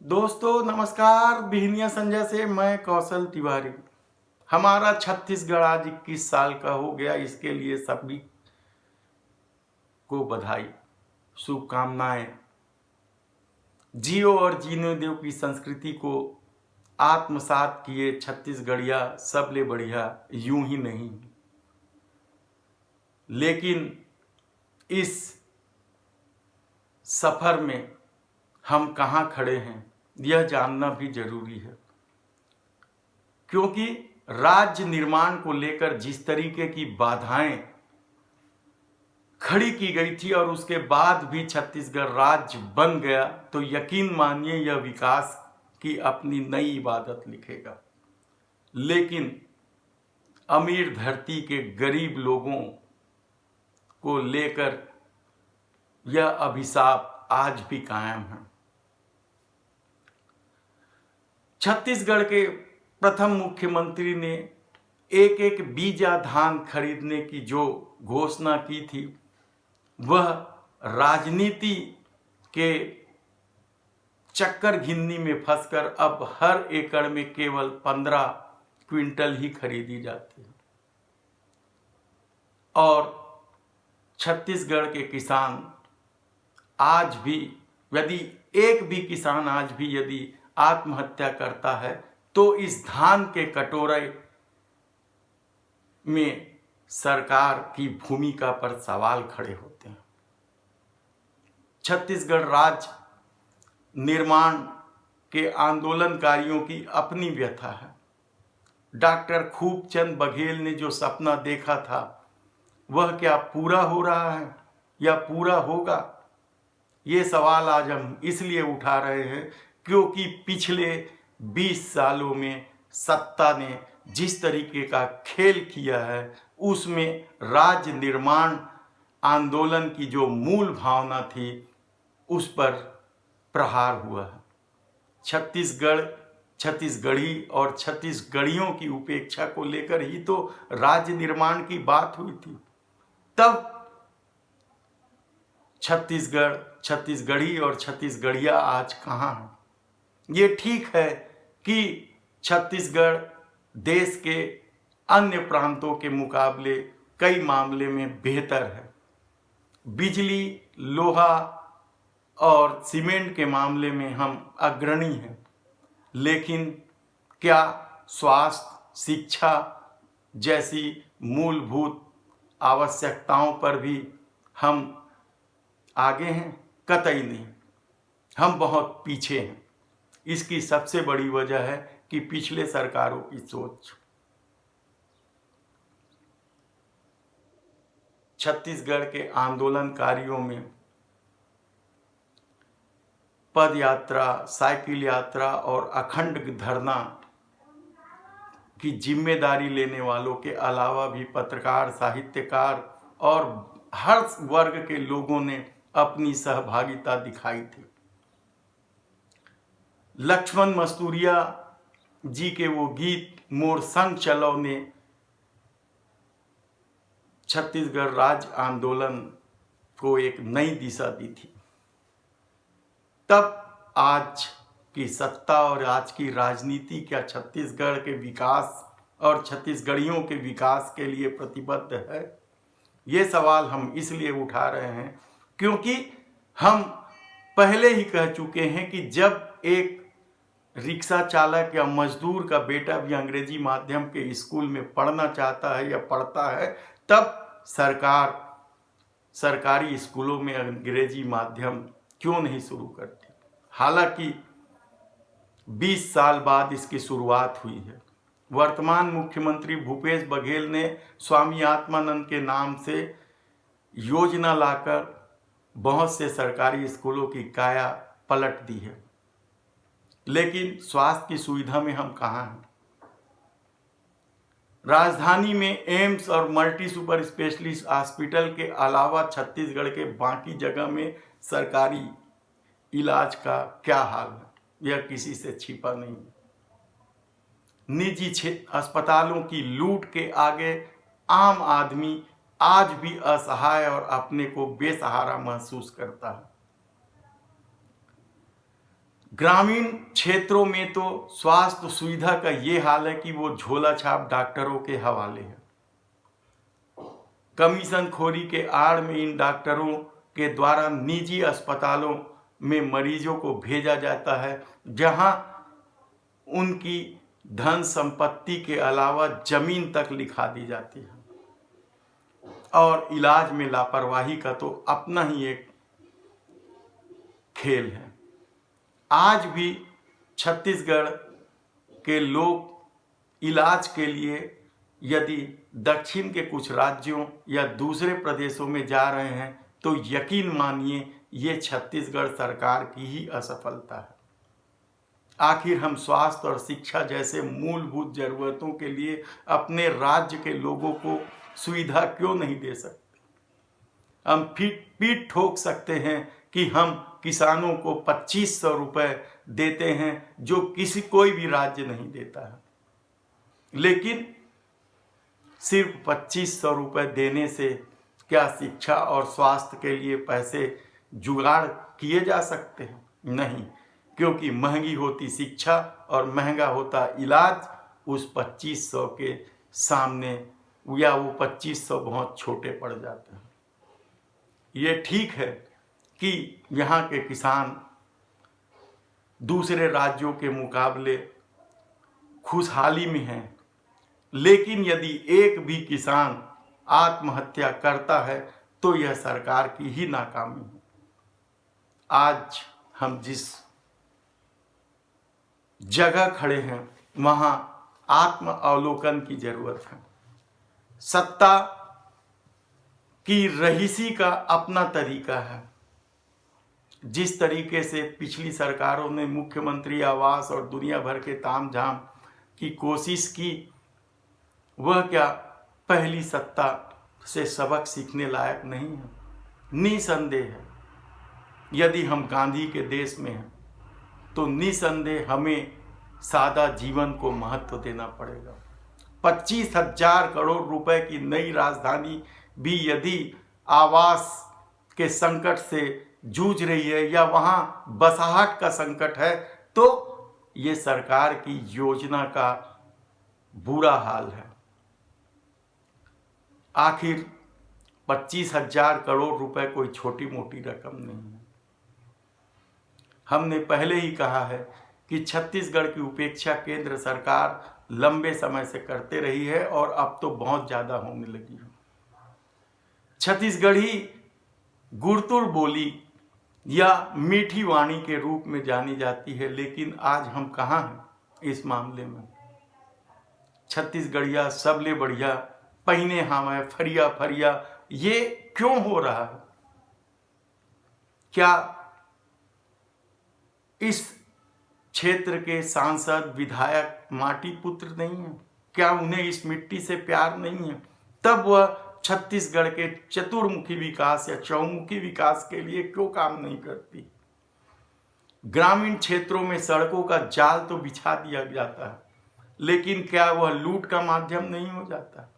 दोस्तों नमस्कार। बिहनिया संजय से मैं कौशल तिवारी। हमारा छत्तीसगढ़ आज 21 साल का हो गया। इसके लिए सभी को बधाई, शुभकामनाएं। जियो और जीने दो की संस्कृति को आत्मसात किए छत्तीसगढ़िया सबले बढ़िया यूं ही नहीं, लेकिन इस सफर में हम कहाँ खड़े हैं यह जानना भी जरूरी है, क्योंकि राज्य निर्माण को लेकर जिस तरीके की बाधाएं खड़ी की गई थी और उसके बाद भी छत्तीसगढ़ राज्य बन गया, तो यकीन मानिए यह विकास की अपनी नई इबादत लिखेगा। लेकिन अमीर धरती के गरीब लोगों को लेकर यह अभिशाप आज भी कायम है। छत्तीसगढ़ के प्रथम मुख्यमंत्री ने एक एक बीजा धान खरीदने की जो घोषणा की थी, वह राजनीति के चक्कर घिन्नी में फंसकर अब हर एकड़ में केवल 15 क्विंटल ही खरीदी जाती है। और छत्तीसगढ़ के किसान आज भी, यदि एक भी किसान आज भी यदि आत्महत्या करता है तो इस धान के कटोरे में सरकार की भूमिका पर सवाल खड़े होते हैं। छत्तीसगढ़ राज्य निर्माण के आंदोलनकारियों की अपनी व्यथा है। डॉक्टर खूबचंद बघेल ने जो सपना देखा था वह क्या पूरा हो रहा है या पूरा होगा? ये सवाल आज हम इसलिए उठा रहे हैं क्योंकि पिछले 20 सालों में सत्ता ने जिस तरीके का खेल किया है उसमें राज्य निर्माण आंदोलन की जो मूल भावना थी उस पर प्रहार हुआ है। छत्तीसगढ़ी और छत्तीसगढ़ियों की उपेक्षा को लेकर ही तो राज्य निर्माण की बात हुई थी। तब छत्तीसगढ़, छत्तीसगढ़ी और छत्तीसगढ़िया आज कहाँ हैं? ये ठीक है कि छत्तीसगढ़ देश के अन्य प्रांतों के मुकाबले कई मामले में बेहतर है। बिजली, लोहा और सीमेंट के मामले में हम अग्रणी हैं, लेकिन क्या स्वास्थ्य, शिक्षा जैसी मूलभूत आवश्यकताओं पर भी हम आगे हैं? कतई नहीं, हम बहुत पीछे हैं। इसकी सबसे बड़ी वजह है कि पिछले सरकारों की सोच। छत्तीसगढ़ के आंदोलनकारियों में पद यात्रा, साइकिल यात्रा और अखंड धरना की जिम्मेदारी लेने वालों के अलावा भी पत्रकार, साहित्यकार और हर वर्ग के लोगों ने अपनी सहभागिता दिखाई थी। लक्ष्मण मस्तूरिया जी के वो गीत मोर संग चलो ने छत्तीसगढ़ राज्य आंदोलन को एक नई दिशा दी थी। तब आज की सत्ता और आज की राजनीति क्या छत्तीसगढ़ के विकास और छत्तीसगढ़ियों के विकास के लिए प्रतिबद्ध है? ये सवाल हम इसलिए उठा रहे हैं क्योंकि हम पहले ही कह चुके हैं कि जब एक रिक्शा चालक या मजदूर का बेटा भी अंग्रेजी माध्यम के स्कूल में पढ़ना चाहता है या पढ़ता है, तब सरकार सरकारी स्कूलों में अंग्रेजी माध्यम क्यों नहीं शुरू करती? हालांकि 20 साल बाद इसकी शुरुआत हुई है। वर्तमान मुख्यमंत्री भूपेश बघेल ने स्वामी आत्मानंद के नाम से योजना लाकर बहुत से सरकारी स्कूलों की काया पलट दी है, लेकिन स्वास्थ्य की सुविधा में हम कहाँ हैं? राजधानी में एम्स और मल्टी सुपर स्पेशलिस्ट हॉस्पिटल के अलावा छत्तीसगढ़ के बाकी जगह में सरकारी इलाज का क्या हाल है, यह किसी से छिपा नहीं। निजी अस्पतालों की लूट के आगे आम आदमी आज भी असहाय और अपने को बेसहारा महसूस करता है। ग्रामीण क्षेत्रों में तो स्वास्थ्य सुविधा का ये हाल है कि वो झोला छाप डॉक्टरों के हवाले है। कमीशन खोरी के आड़ में इन डॉक्टरों के द्वारा निजी अस्पतालों में मरीजों को भेजा जाता है, जहां उनकी धन संपत्ति के अलावा जमीन तक लिखा दी जाती है, और इलाज में लापरवाही का तो अपना ही एक खेल है। आज भी छत्तीसगढ़ के लोग इलाज के लिए यदि दक्षिण के कुछ राज्यों या दूसरे प्रदेशों में जा रहे हैं तो यकीन मानिए ये छत्तीसगढ़ सरकार की ही असफलता है। आखिर हम स्वास्थ्य और शिक्षा जैसे मूलभूत जरूरतों के लिए अपने राज्य के लोगों को सुविधा क्यों नहीं दे सकते? हम पीठ ठोक सकते हैं कि हम किसानों को 2500 रुपये देते हैं, जो कोई भी राज्य नहीं देता है, लेकिन सिर्फ 2500 रुपये देने से क्या शिक्षा और स्वास्थ्य के लिए पैसे जुगाड़ किए जा सकते हैं? नहीं, क्योंकि महंगी होती शिक्षा और महंगा होता इलाज उस 2500 के सामने, या वो 2500 बहुत छोटे पड़ जाते हैं। ये ठीक है कि यहाँ के किसान दूसरे राज्यों के मुकाबले खुशहाली में हैं, लेकिन यदि एक भी किसान आत्महत्या करता है तो यह सरकार की ही नाकामी है। आज हम जिस जगह खड़े हैं वहाँ आत्म अवलोकन की जरूरत है। सत्ता की रहीसी का अपना तरीका है। जिस तरीके से पिछली सरकारों ने मुख्यमंत्री आवास और दुनिया भर के तामझाम की कोशिश की, वह क्या पहली सत्ता से सबक सीखने लायक नहीं है? निसंदेह है। यदि हम गांधी के देश में हैं तो निसंदेह हमें सादा जीवन को महत्व देना पड़ेगा। 25,000 करोड़ रुपए की नई राजधानी भी यदि आवास के संकट से जूझ रही है या वहां बसाहट का संकट है, तो ये सरकार की योजना का बुरा हाल है। आखिर 25,000 करोड़ रुपए कोई छोटी मोटी रकम नहीं है। हमने पहले ही कहा है कि छत्तीसगढ़ की उपेक्षा केंद्र सरकार लंबे समय से करते रही है और अब तो बहुत ज़्यादा होने लगी है। छत्तीसगढ़ी गुरतुर बोली या मीठी वाणी के रूप में जानी जाती है, लेकिन आज हम कहाँ हैं इस मामले में? छत्तीसगढ़िया सबले बढ़िया, पहिने हमें फरिया फरिया, ये क्यों हो रहा है? क्या इस क्षेत्र के सांसद विधायक माटी पुत्र नहीं है? क्या उन्हें इस मिट्टी से प्यार नहीं है? तब वह छत्तीसगढ़ के चतुर्मुखी विकास या चौमुखी विकास के लिए क्यों काम नहीं करती? ग्रामीण क्षेत्रों में सड़कों का जाल तो बिछा दिया जाता है, लेकिन क्या वह लूट का माध्यम नहीं हो जाता?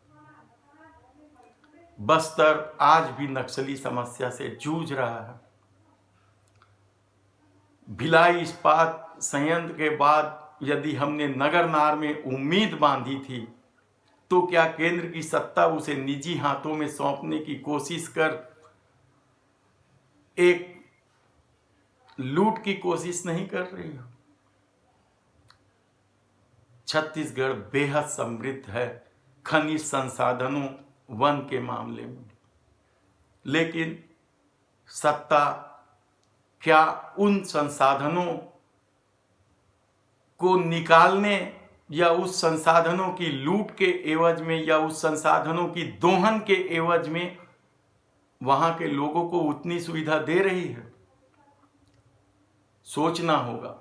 बस्तर आज भी नक्सली समस्या से जूझ रहा है। भिलाई इस्पात संयंत्र के बाद यदि हमने नगरनार में उम्मीद बांधी थी, तो क्या केंद्र की सत्ता उसे निजी हाथों में सौंपने की कोशिश कर एक लूट की कोशिश नहीं कर रही हो? छत्तीसगढ़ बेहद समृद्ध है खनिज संसाधनों, वन के मामले में, लेकिन सत्ता क्या उन संसाधनों को निकालने या उस संसाधनों की लूट के एवज में या उस संसाधनों की दोहन के एवज में वहां के लोगों को उतनी सुविधा दे रही है? सोचना होगा।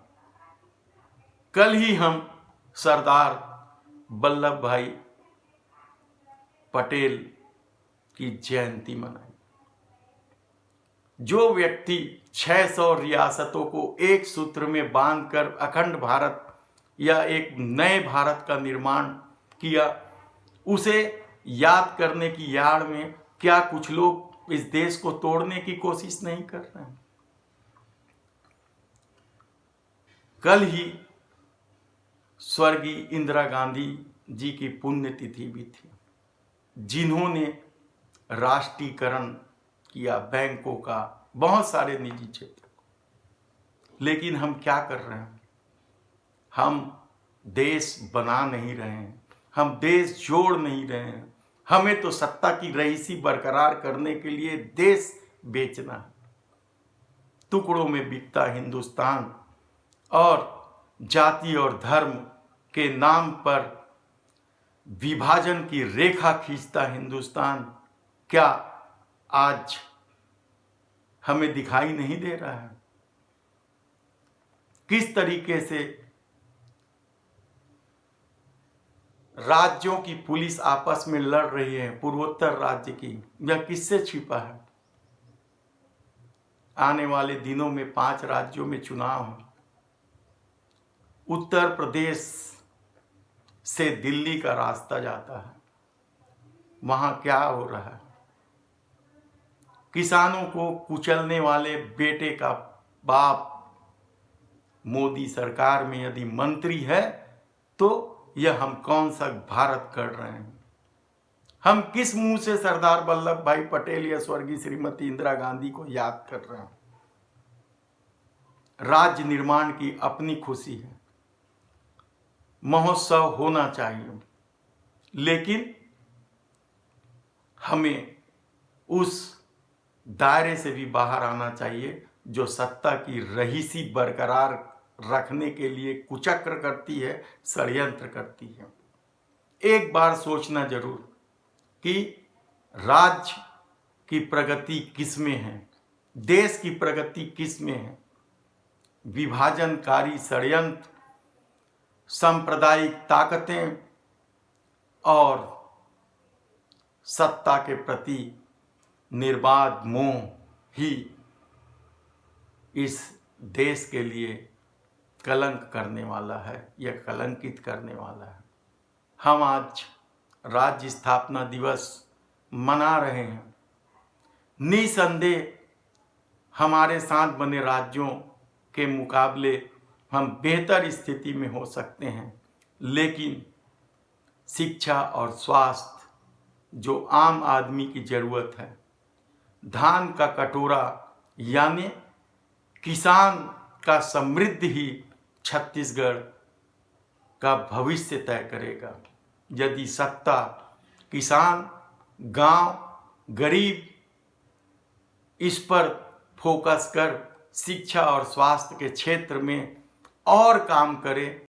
कल ही हम सरदार वल्लभ भाई पटेल की जयंती मनाई। जो व्यक्ति 600 रियासतों को एक सूत्र में बांधकर अखंड भारत या एक नए भारत का निर्माण किया, उसे याद करने की याद में क्या कुछ लोग इस देश को तोड़ने की कोशिश नहीं कर रहे हैं? कल ही स्वर्गीय इंदिरा गांधी जी की पुण्यतिथि भी थी, जिन्होंने राष्ट्रीयकरण किया बैंकों का, बहुत सारे निजी क्षेत्र। लेकिन हम क्या कर रहे हैं? हम देश बना नहीं रहे हैं, हम देश जोड़ नहीं रहे हैं। हमें तो सत्ता की रईसी बरकरार करने के लिए देश बेचना है। टुकड़ों में बिकता हिंदुस्तान और जाति और धर्म के नाम पर विभाजन की रेखा खींचता हिंदुस्तान क्या आज हमें दिखाई नहीं दे रहा है? किस तरीके से राज्यों की पुलिस आपस में लड़ रही है, पूर्वोत्तर राज्य की, यह किससे छिपा है? आने वाले दिनों में 5 राज्यों में चुनाव है। उत्तर प्रदेश से दिल्ली का रास्ता जाता है। वहां क्या हो रहा है? किसानों को कुचलने वाले बेटे का बाप मोदी सरकार में यदि मंत्री है तो यह हम कौन सा भारत कर रहे हैं? हम किस मुंह से सरदार वल्लभ भाई पटेल या स्वर्गीय श्रीमती इंदिरा गांधी को याद कर रहे हैं? राज्य निर्माण की अपनी खुशी है, महोत्सव होना चाहिए, लेकिन हमें उस दायरे से भी बाहर आना चाहिए जो सत्ता की रहीसी बरकरार रखने के लिए कुचक्र करती है, षड्यंत्र करती है। एक बार सोचना जरूर कि राज्य की प्रगति किसमें है, देश की प्रगति किसमें है। विभाजनकारी षड्यंत्र, सांप्रदायिक ताकतें और सत्ता के प्रति निर्बाध मोह ही इस देश के लिए कलंक करने वाला है या कलंकित करने वाला है। हम आज राज्य स्थापना दिवस मना रहे हैं। निसंदेह हमारे साथ बने राज्यों के मुकाबले हम बेहतर स्थिति में हो सकते हैं, लेकिन शिक्षा और स्वास्थ्य जो आम आदमी की जरूरत है, धान का कटोरा यानी किसान का समृद्धि ही छत्तीसगढ़ का भविष्य तय करेगा। यदि सत्ता किसान, गांव, गरीब इस पर फोकस कर शिक्षा और स्वास्थ्य के क्षेत्र में और काम करे